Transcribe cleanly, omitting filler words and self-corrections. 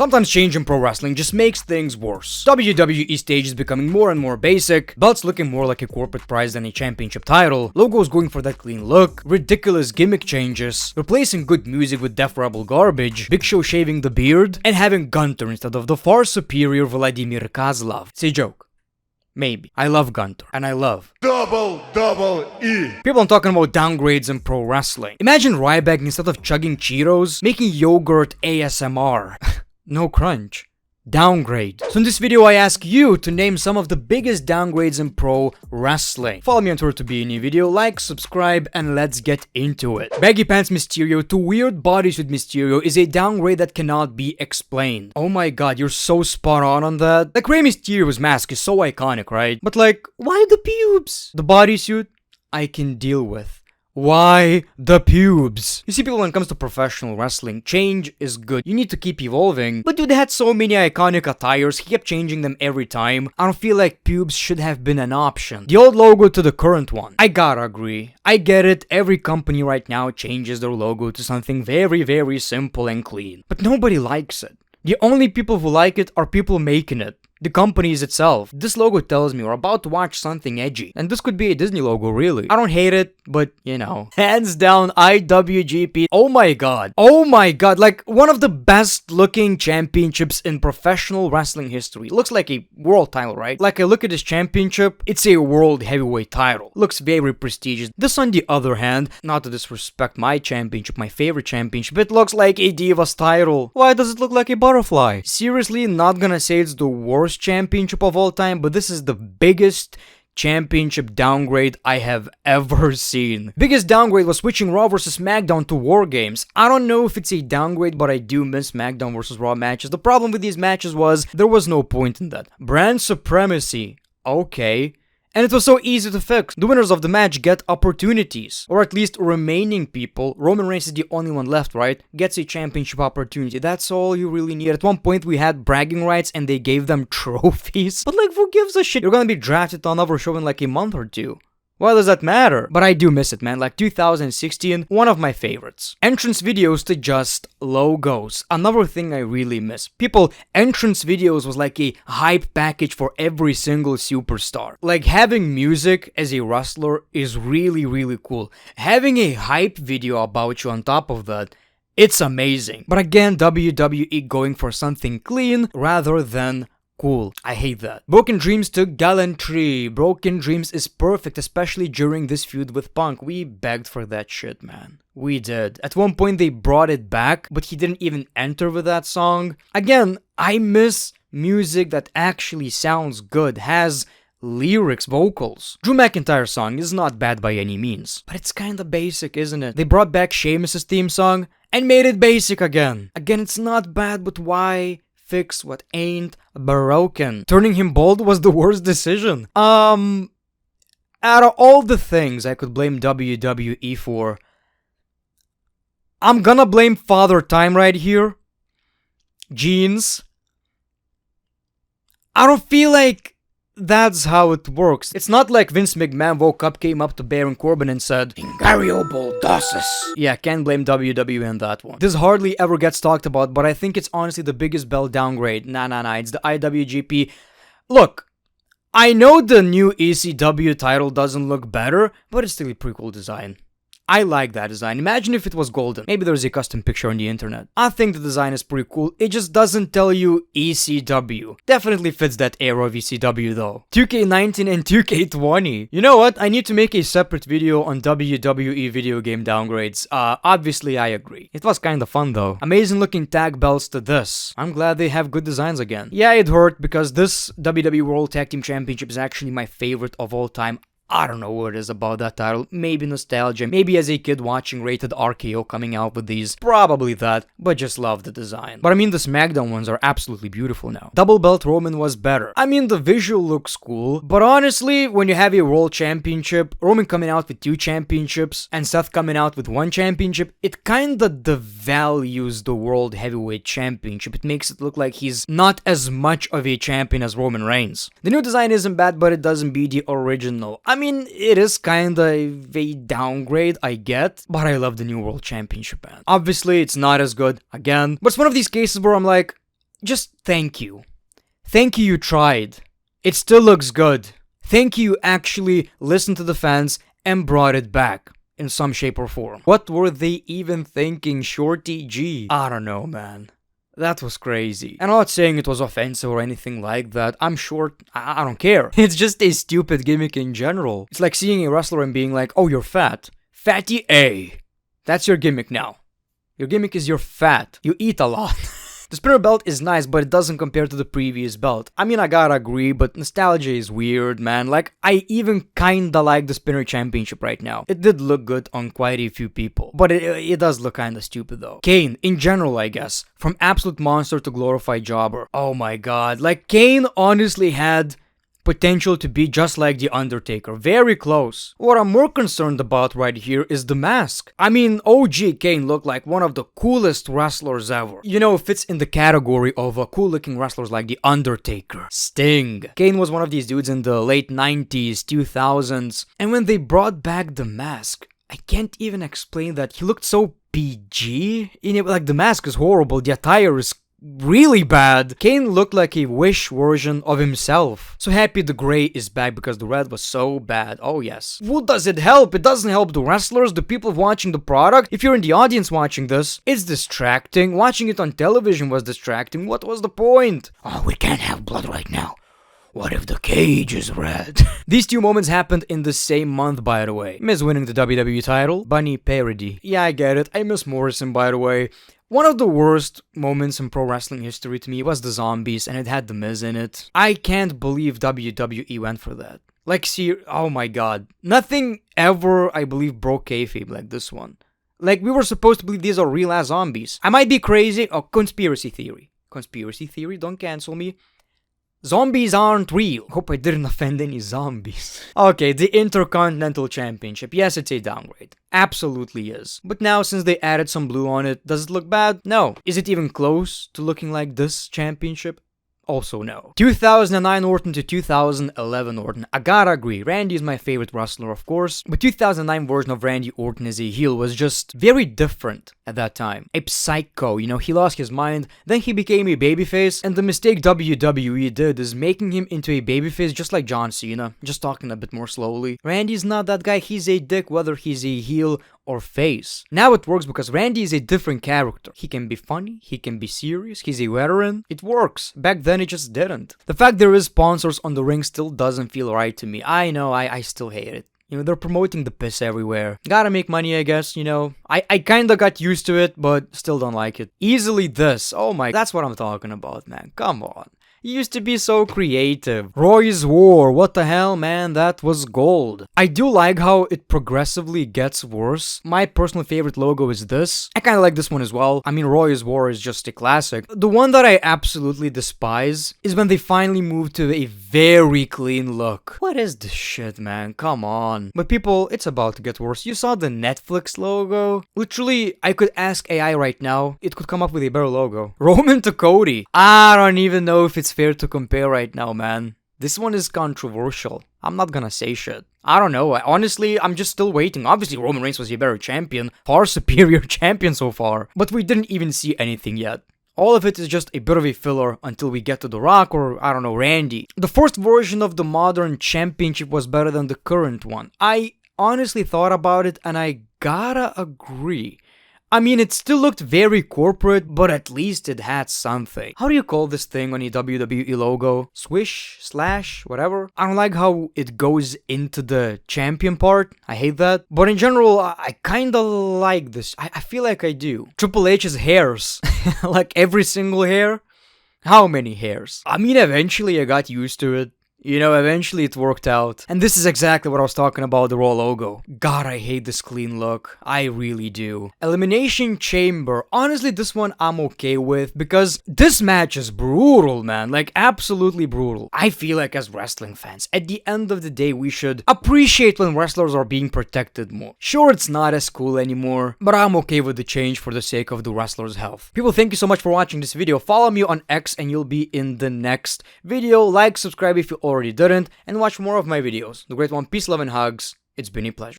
Sometimes change in pro wrestling just makes things worse. WWE stage is becoming more and more basic, belts looking more like a corporate prize than a championship title, logos going for that clean look, ridiculous gimmick changes, replacing good music with Def Rebel garbage, Big Show shaving the beard, and having Gunter instead of the far superior Vladimir Kozlov. It's a joke. Maybe. I love Gunter, and I love E. People are talking about downgrades in pro wrestling. Imagine Ryback, instead of chugging Cheetos, making yogurt ASMR. No crunch. Downgrade. So in this video I ask you to name some of the biggest downgrades in pro wrestling. Follow me on Twitter to be in a video, like, subscribe, and let's get into it. Baggy Pants Mysterio to Weird Bodies with Mysterio is a downgrade that cannot be explained. Oh my god, you're so spot on that. Like, Rey Mysterio's mask is so iconic, right? But like, why the pubes? The bodysuit, I can deal with. Why the pubes? You see, people, when it comes to professional wrestling, change is good. You need to keep evolving. But dude, they had so many iconic attires, he kept changing them every time. I don't feel like pubes should have been an option. The old logo to the current one. I gotta agree. I get it, every company right now changes their logo to something very, very simple and clean. But nobody likes it. The only people who like it are people making it. The companies itself. This logo tells me we're about to watch something edgy. And this could be a Disney logo, really. I don't hate it, but, you know. Hands down, IWGP. Oh my god. Oh my god. Like, one of the best looking championships in professional wrestling history. Looks like a world title, right? Like, I look at this championship, it's a world heavyweight title. Looks very prestigious. This, on the other hand, not to disrespect my championship, my favorite championship, it looks like a Divas title. Why does it look like a butterfly? Seriously, not gonna say it's the worst championship of all time, but this is the biggest championship downgrade I have ever seen. Biggest downgrade was switching Raw vs SmackDown to War Games. I don't know if it's a downgrade, but I do miss SmackDown vs Raw matches. The problem with these matches was there was no point in that. Brand supremacy. Okay. And it was so easy to fix. The winners of the match get opportunities. Or at least remaining people. Roman Reigns is the only one left, right? Gets a championship opportunity. That's all you really need. At one point we had bragging rights and they gave them trophies. But like, who gives a shit? You're gonna be drafted on another show in like a month or two. Why does that matter? But I do miss it, man. Like 2016, one of my favorites. Entrance videos to just logos. Another thing I really miss. People, entrance videos was like a hype package for every single superstar. Like, having music as a wrestler is really, really cool. Having a hype video about you on top of that, it's amazing. But again, WWE going for something clean rather than cool. I hate that. Broken Dreams to Gallantry. Broken Dreams is perfect, especially during this feud with Punk. We begged for that shit, man. We did. At one point they brought it back, but he didn't even enter with that song. Again, I miss music that actually sounds good, has lyrics, vocals. Drew McIntyre's song is not bad by any means, but it's kinda basic, isn't it? They brought back Sheamus' theme song and made it basic again. Again, it's not bad, but why fix what ain't broken? Turning him bald was the worst decision. Out of all the things I could blame WWE for, I'm gonna blame Father Time right here. Jeans. I don't feel like that's how it works. It's not like Vince McMahon woke up, came up to Baron Corbin and said, Ingario Baldasis. Yeah, can't blame WWE on that one. This hardly ever gets talked about, but I think it's honestly the biggest belt downgrade. Nah, it's the IWGP. Look, I know the new ECW title doesn't look better, but it's still a pretty cool design. I like that design. Imagine if it was golden. Maybe there's a custom picture on the internet. I think the design is pretty cool. It just doesn't tell you ECW. Definitely fits that era of ECW though. 2K19 and 2K20. You know what? I need to make a separate video on WWE video game downgrades. Obviously I agree. It was kinda fun though. Amazing looking tag belts to this. I'm glad they have good designs again. Yeah, it hurt because this WWE World Tag Team Championship is actually my favorite of all time. I don't know what it is about that title. Maybe nostalgia. Maybe as a kid watching Rated RKO coming out with these. Probably that. But just love the design. But I mean, the SmackDown ones are absolutely beautiful now. Double Belt Roman was better. I mean, the visual looks cool. But honestly, when you have a World Championship, Roman coming out with 2 championships, and Seth coming out with 1 championship, it kinda devalues the World Heavyweight Championship. It makes it look like he's not as much of a champion as Roman Reigns. The new design isn't bad, but it doesn't beat the original. I mean, it is kinda a downgrade, I get, but I love the new World Championship band. Obviously, it's not as good, again, but it's one of these cases where I'm like, just thank you. Thank you tried. It still looks good. Thank you actually listened to the fans and brought it back in some shape or form. What were they even thinking, Shorty G? I don't know, man. That was crazy. And I'm not saying it was offensive or anything like that. I'm short. I don't care. It's just a stupid gimmick in general. It's like seeing a wrestler and being like, oh, you're fat. Fatty A. That's your gimmick now. Your gimmick is you're fat. You eat a lot. The spinner belt is nice, but it doesn't compare to the previous belt. I mean, I gotta agree, but nostalgia is weird, man. Like, I even kinda like the spinner championship right now. It did look good on quite a few people, but it does look kinda stupid though. Kane, in general, I guess. From absolute monster to glorified jobber. Oh my god. Like, Kane honestly had potential to be just like The Undertaker. Very close. What I'm more concerned about right here is the mask. I mean, OG Kane looked like one of the coolest wrestlers ever. You know, fits in the category of cool looking wrestlers like The Undertaker, Sting. Kane was one of these dudes in the late 90s, 2000s. And when they brought back the mask, I can't even explain that. He looked so PG in it. Like, the mask is horrible. The attire is really bad. Kane looked like a Wish version of himself. So happy the gray is back because the red was so bad. Oh yes. What does it help? It doesn't help the wrestlers, the people watching the product. If you're in the audience watching this, it's distracting. Watching it on television was distracting. What was the point? Oh, we can't have blood right now. What if the cage is red? These two moments happened in the same month, by the way. Miz winning the WWE title, Bunny parody. Yeah, I get it. I miss Morrison, by the way. One of the worst moments in pro wrestling history to me was the Zombies, and it had the Miz in it. I can't believe WWE went for that. Like, see, oh my god. Nothing ever, I believe, broke kayfabe like this one. Like, we were supposed to believe these are real-ass zombies. I might be crazy. Oh, conspiracy theory. Conspiracy theory, don't cancel me. Zombies aren't real. Hope I didn't offend any zombies. Okay, the Intercontinental Championship. Yes, it's a downgrade. Absolutely is. But now, since they added some blue on it, does it look bad? No. Is it even close to looking like this championship? Also no. 2009 Orton to 2011 Orton. I gotta agree, Randy is my favorite wrestler, of course, but 2009 version of Randy Orton as a heel was just very different at that time. A psycho, you know, he lost his mind, then he became a babyface, and the mistake WWE did is making him into a babyface just like John Cena, just talking a bit more slowly. Randy's not that guy, he's a dick whether he's a heel or face. Now it works because Randy is a different character. He can be funny, he can be serious, he's a veteran. It works. Back then it just didn't. The fact there is sponsors on the ring still doesn't feel right to me. I know, I still hate it. You know, they're promoting the piss everywhere. Gotta make money, I guess, you know. I kinda got used to it, but still don't like it. Easily this. Oh my, that's what I'm talking about, man. Come on. You used to be so creative. Roy's War, what the hell, man, that was gold. I do like how it progressively gets worse. My personal favorite logo is this. I kinda like this one as well. I mean, Roy's War is just a classic. The one that I absolutely despise is when they finally move to a very clean look. What is this shit, man? Come on. But people, it's about to get worse. You saw the Netflix logo? Literally, I could ask AI right now. It could come up with a better logo. Roman to Cody. I don't even know if it's fair to compare right now, man. This one is controversial. I'm not gonna say shit. I don't know. Honestly, I'm just still waiting. Obviously, Roman Reigns was a better champion. Far superior champion so far. But we didn't even see anything yet. All of it is just a bit of a filler until we get to The Rock or, I don't know, Randy. The first version of the modern championship was better than the current one. I honestly thought about it and I gotta agree. I mean, it still looked very corporate, but at least it had something. How do you call this thing on a WWE logo? Swish? Slash? Whatever? I don't like how it goes into the champion part. I hate that. But in general, I kinda like this. I feel like I do. Triple H's hairs. Like every single hair? How many hairs? I mean, eventually I got used to it. You know, eventually it worked out. And this is exactly what I was talking about, the Raw logo. God, I hate this clean look. I really do. Elimination Chamber. Honestly, this one I'm okay with because this match is brutal, man. Like, absolutely brutal. I feel like as wrestling fans, at the end of the day, we should appreciate when wrestlers are being protected more. Sure, it's not as cool anymore, but I'm okay with the change for the sake of the wrestler's health. People, thank you so much for watching this video. Follow me on X and you'll be in the next video. Like, subscribe if you already didn't, and watch more of my videos. The Great One, peace, love, and hugs. It's been a pleasure.